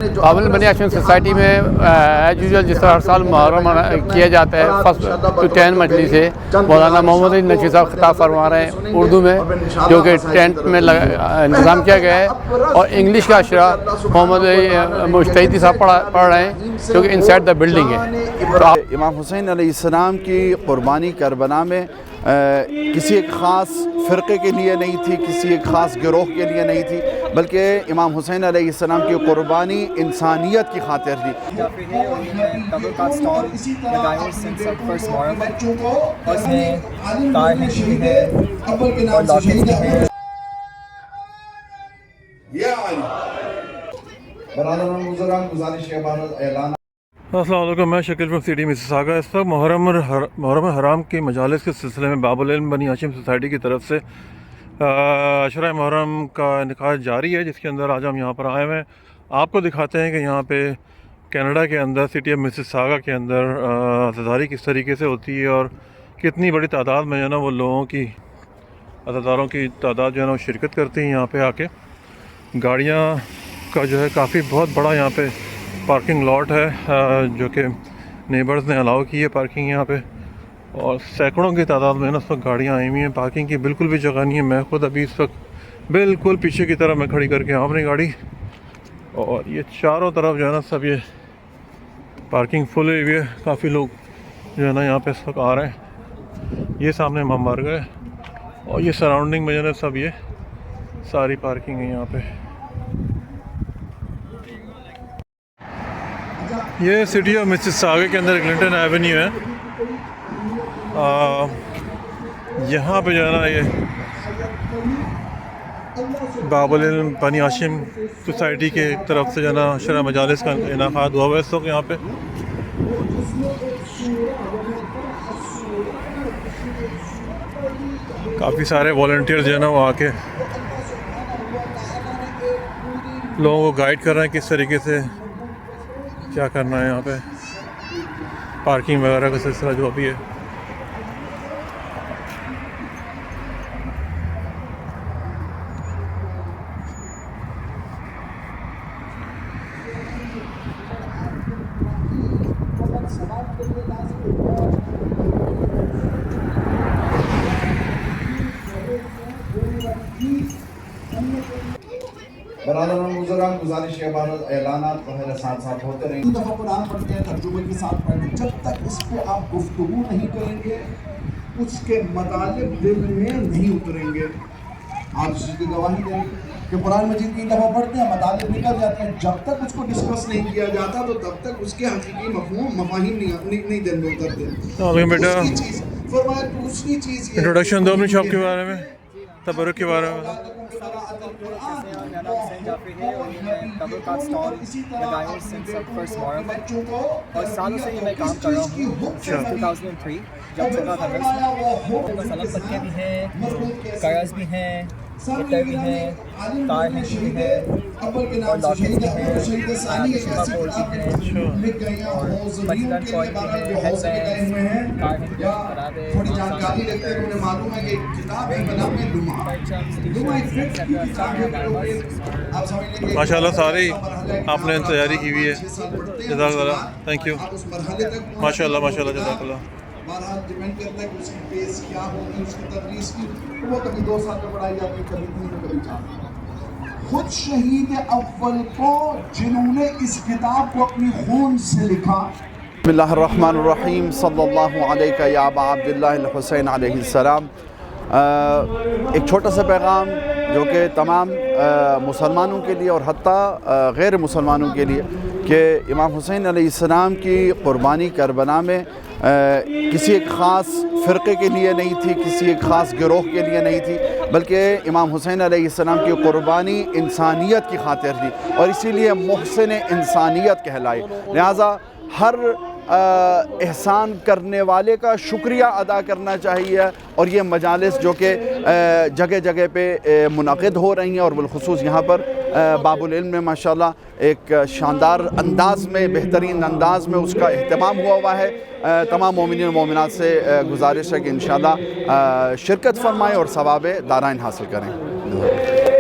بابل بنی ہاشم سوسائٹی میں ایز یوزول جس طرح ہر سال محرم کیا جاتا ہے فرسٹ ٹو 10 مجلس سے مولانا محمد علی نقوی صاحب خطاب فرما رہے ہیں اردو میں، جو کہ ٹینٹ میں انتظام کیا گیا ہے، اور انگلش کا اشرا محمد مجتہدی صاحب پڑھ رہے ہیں جو کہ انسائڈ دا بلڈنگ ہے۔ امام حسین علیہ السلام کی قربانی کربلا میں کسی ایک خاص فرقے کے لیے نہیں تھی، کسی ایک خاص گروہ کے لیے نہیں تھی، بلکہ امام حسین علیہ السلام کی قربانی انسانیت کی خاطر تھی۔ السلام علیکم، میں شکیل فرام سٹی مسیساگا۔ اس وقت محرم حرام کی مجالس کے سلسلے میں باب العلم بنی ہاشم سوسائٹی کی طرف سے عشرہ محرم کا انعقاد جاری ہے، جس کے اندر آج ہم یہاں پر آئے ہوئے ہیں۔ آپ کو دکھاتے ہیں کہ یہاں پہ کینیڈا کے اندر سٹی آف مسیساگا کے اندر عزاداری کس طریقے سے ہوتی ہے، اور کتنی بڑی تعداد میں جو ہے نا وہ لوگوں کی عزاداروں کی تعداد جو ہے نا وہ شرکت کرتی ہیں یہاں پہ آ کے۔ گاڑیاں کا جو ہے کافی بہت بڑا یہاں پہ پارکنگ لاٹ ہے، جو کہ نیبرز نے الاؤ کی ہے پارکنگ یہاں پہ، اور سینکڑوں کی تعداد میں اس وقت گاڑیاں آئی ہوئی ہیں۔ پارکنگ کی بالکل بھی جگہ نہیں ہے۔ میں خود ابھی اس وقت بالکل پیچھے کی طرف میں کھڑی کر کے اپنی گاڑی، اور یہ چاروں طرف جو ہے نا سب یہ پارکنگ فل ہوئی ہے۔ کافی لوگ جو ہے نا یہاں پہ اس وقت آ رہے ہیں۔ یہ سامنے امام بارگاہ ہے، اور یہ سراؤنڈنگ میں جو ہے نا سب یہ ساری پارکنگ ہے یہاں پہ۔ یہ سٹی آف مسیساگا کے اندر کلنٹن ایونیو ہے۔ یہاں پہ جو ہے نا یہ باب العلم بنی ہاشم سوسائٹی کے طرف سے جو ہے نا عشرہ مجالس کا انعقاد ہوا ہوا ہے اس وقت یہاں پہ۔ کافی سارے والنٹیئر جو ہے نا وہ آ کے لوگوں کو گائیڈ کر رہے ہیں کس طریقے سے کیا کرنا ہے یہاں پہ، پارکنگ وغیرہ کا سلسلہ جو بھی ہے۔ برادران بزرگان، گزارش ہے اعلانات وغیرہ ساتھ ساتھ ہوتے رہیں۔ ایک دفعہ قرآن پڑھتے ہیں، ترجمے کے ساتھ پڑھیں۔ جب تک اس پہ آپ گفتگو نہیں کریں گے، اس کے مطالب دل میں نہیں اتریں گے۔ آپ اس کی گواہی دیں کہ قرآن مجید کی دفعہ پڑھتے ہیں، مطالب نکل جاتے ہیں، جب تک اس کو ڈسکس نہیں کیا جاتا تو تب تک اس کے حقیقی مفاہیم نہیں دل میں اترتے۔ بیٹا فرمایا دوسری چیز یہ انٹروڈکشن دو اپنی شاپ کے بارے میں، تبرک کے بارے میں۔ اور سالوں سے یہ میں کام کر رہا ہوں، 2003 جب چھوٹا تھا میں سلام پکے بھی ہیں، قرض بھی ہیں، گٹر بھی ہیں، تار ہینڈ بھی ہیں، اور لاکٹس بھی ہیں، شفا بورڈ بھی ہیں، اور مچلن کوائن بھی ہیں، ہیڈ بینڈز، تار ہینڈ بھی ہیں، تھوڑی جانکاری رکھتے ہیں۔ انہیں معلوم ہے کہ کتاب ہے بنا میں ماشاء اللہ ساری آپ نے تیاری کی ہوئی ہے، جزاک اللہ، تھینک یو، ماشاء اللہ ماشاء اللہ، جزاک اللہ۔ بہرحال ڈیپینڈ کرتا ہے کہ اس کی بیس کیا ہوگی، اس کی تدریس کی، وہ کبھی 2 سال میں پڑھائی جاتی ہے، کبھی 3 میں، کبھی 4 میں۔ خود شہید اول کو جنہوں نے اس کتاب کو اپنی خون سے لکھا۔ بسم اللہ الرحمن الرحیم، صلی اللہ علیہ یا ابا عبداللہ الحسین علیہ السلام۔ ایک چھوٹا سا پیغام جو کہ تمام مسلمانوں کے لیے اور حتیٰ غیر مسلمانوں کے لیے، کہ امام حسین علیہ السلام کی قربانی کربلا میں کسی ایک خاص فرقے کے لیے نہیں تھی، کسی ایک خاص گروہ کے لیے نہیں تھی، بلکہ امام حسین علیہ السلام کی قربانی انسانیت کی خاطر تھی، اور اسی لیے محسن انسانیت کہلائے۔ لہٰذا ہر احسان کرنے والے کا شکریہ ادا کرنا چاہیے، اور یہ مجالس جو کہ جگہ جگہ پہ منعقد ہو رہی ہیں، اور بالخصوص یہاں پر باب العلم میں ماشاءاللہ ایک شاندار انداز میں، بہترین انداز میں اس کا اہتمام ہوا ہے۔ تمام مومنین و مومنات سے گزارش ہے کہ انشاءاللہ شرکت فرمائیں اور ثواب دارائن حاصل کریں۔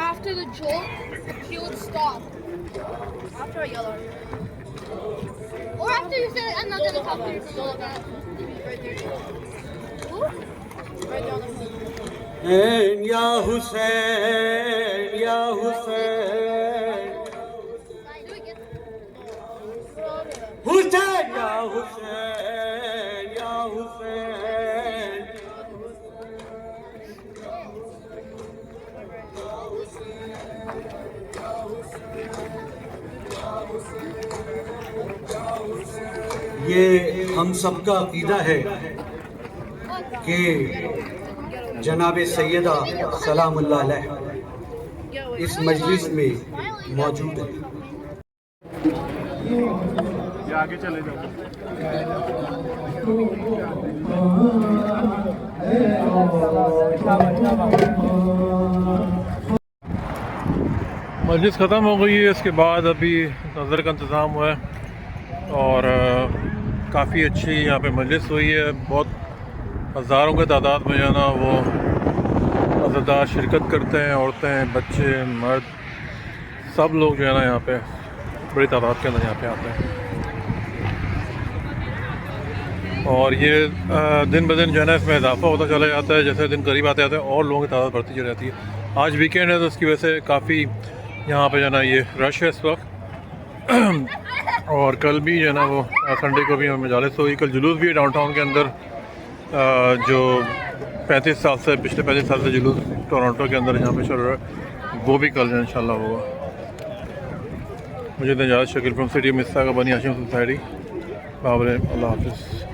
After the jolt, she would stop. After a yellow. Or after you said I'm not gonna talk to you for all of that. Right there. Ooh. Right there on the phone. Ya Hussein, Ya Hussein. Do it again. Hussein, Ya Hussein, Ya Hussein. یہ ہم سب کا عقیدہ ہے کہ جناب سیدہ سلام اللہ علیہ اس مجلس میں موجود ہے. مجلس ختم ہو گئی ہے. اس کے بعد ابھی نظر کا انتظام ہوا ہے اور کافی اچھی یہاں پہ مجلس ہوئی ہے. بہت ہزاروں کے تعداد میں جو ہے نا وہ عزادار شرکت کرتے ہیں. عورتیں، بچے، مرد، سب لوگ جو ہے نا یہاں پہ بڑی تعداد کے اندر یہاں پہ آتے ہیں. اور یہ دن بدن جو ہے نا اس میں اضافہ ہوتا چلا جاتا ہے. جیسے دن قریب آتے ہیں اور لوگوں کی تعداد بڑھتی چلی جاتی ہے. آج ویکینڈ ہے تو اس کی وجہ سے کافی یہاں پہ جو ہے نا یہ رش ہے اس وقت. اور کل بھی جو ہے نا وہ سنڈے کو بھی مجالس ہوئی. کل جلوس بھی ہے ڈاؤن ٹاؤن کے اندر جو 35 سال سے پچھلے 35 سال سے جلوس ٹورانٹو کے اندر یہاں پہ چل رہا ہے وہ بھی کل جو ان شاء اللہ ہوگا. مجھے اجازت. شکیل فرام سٹی مساگا بنی ہاشم سوسائٹی. بابر. اللہ حافظ.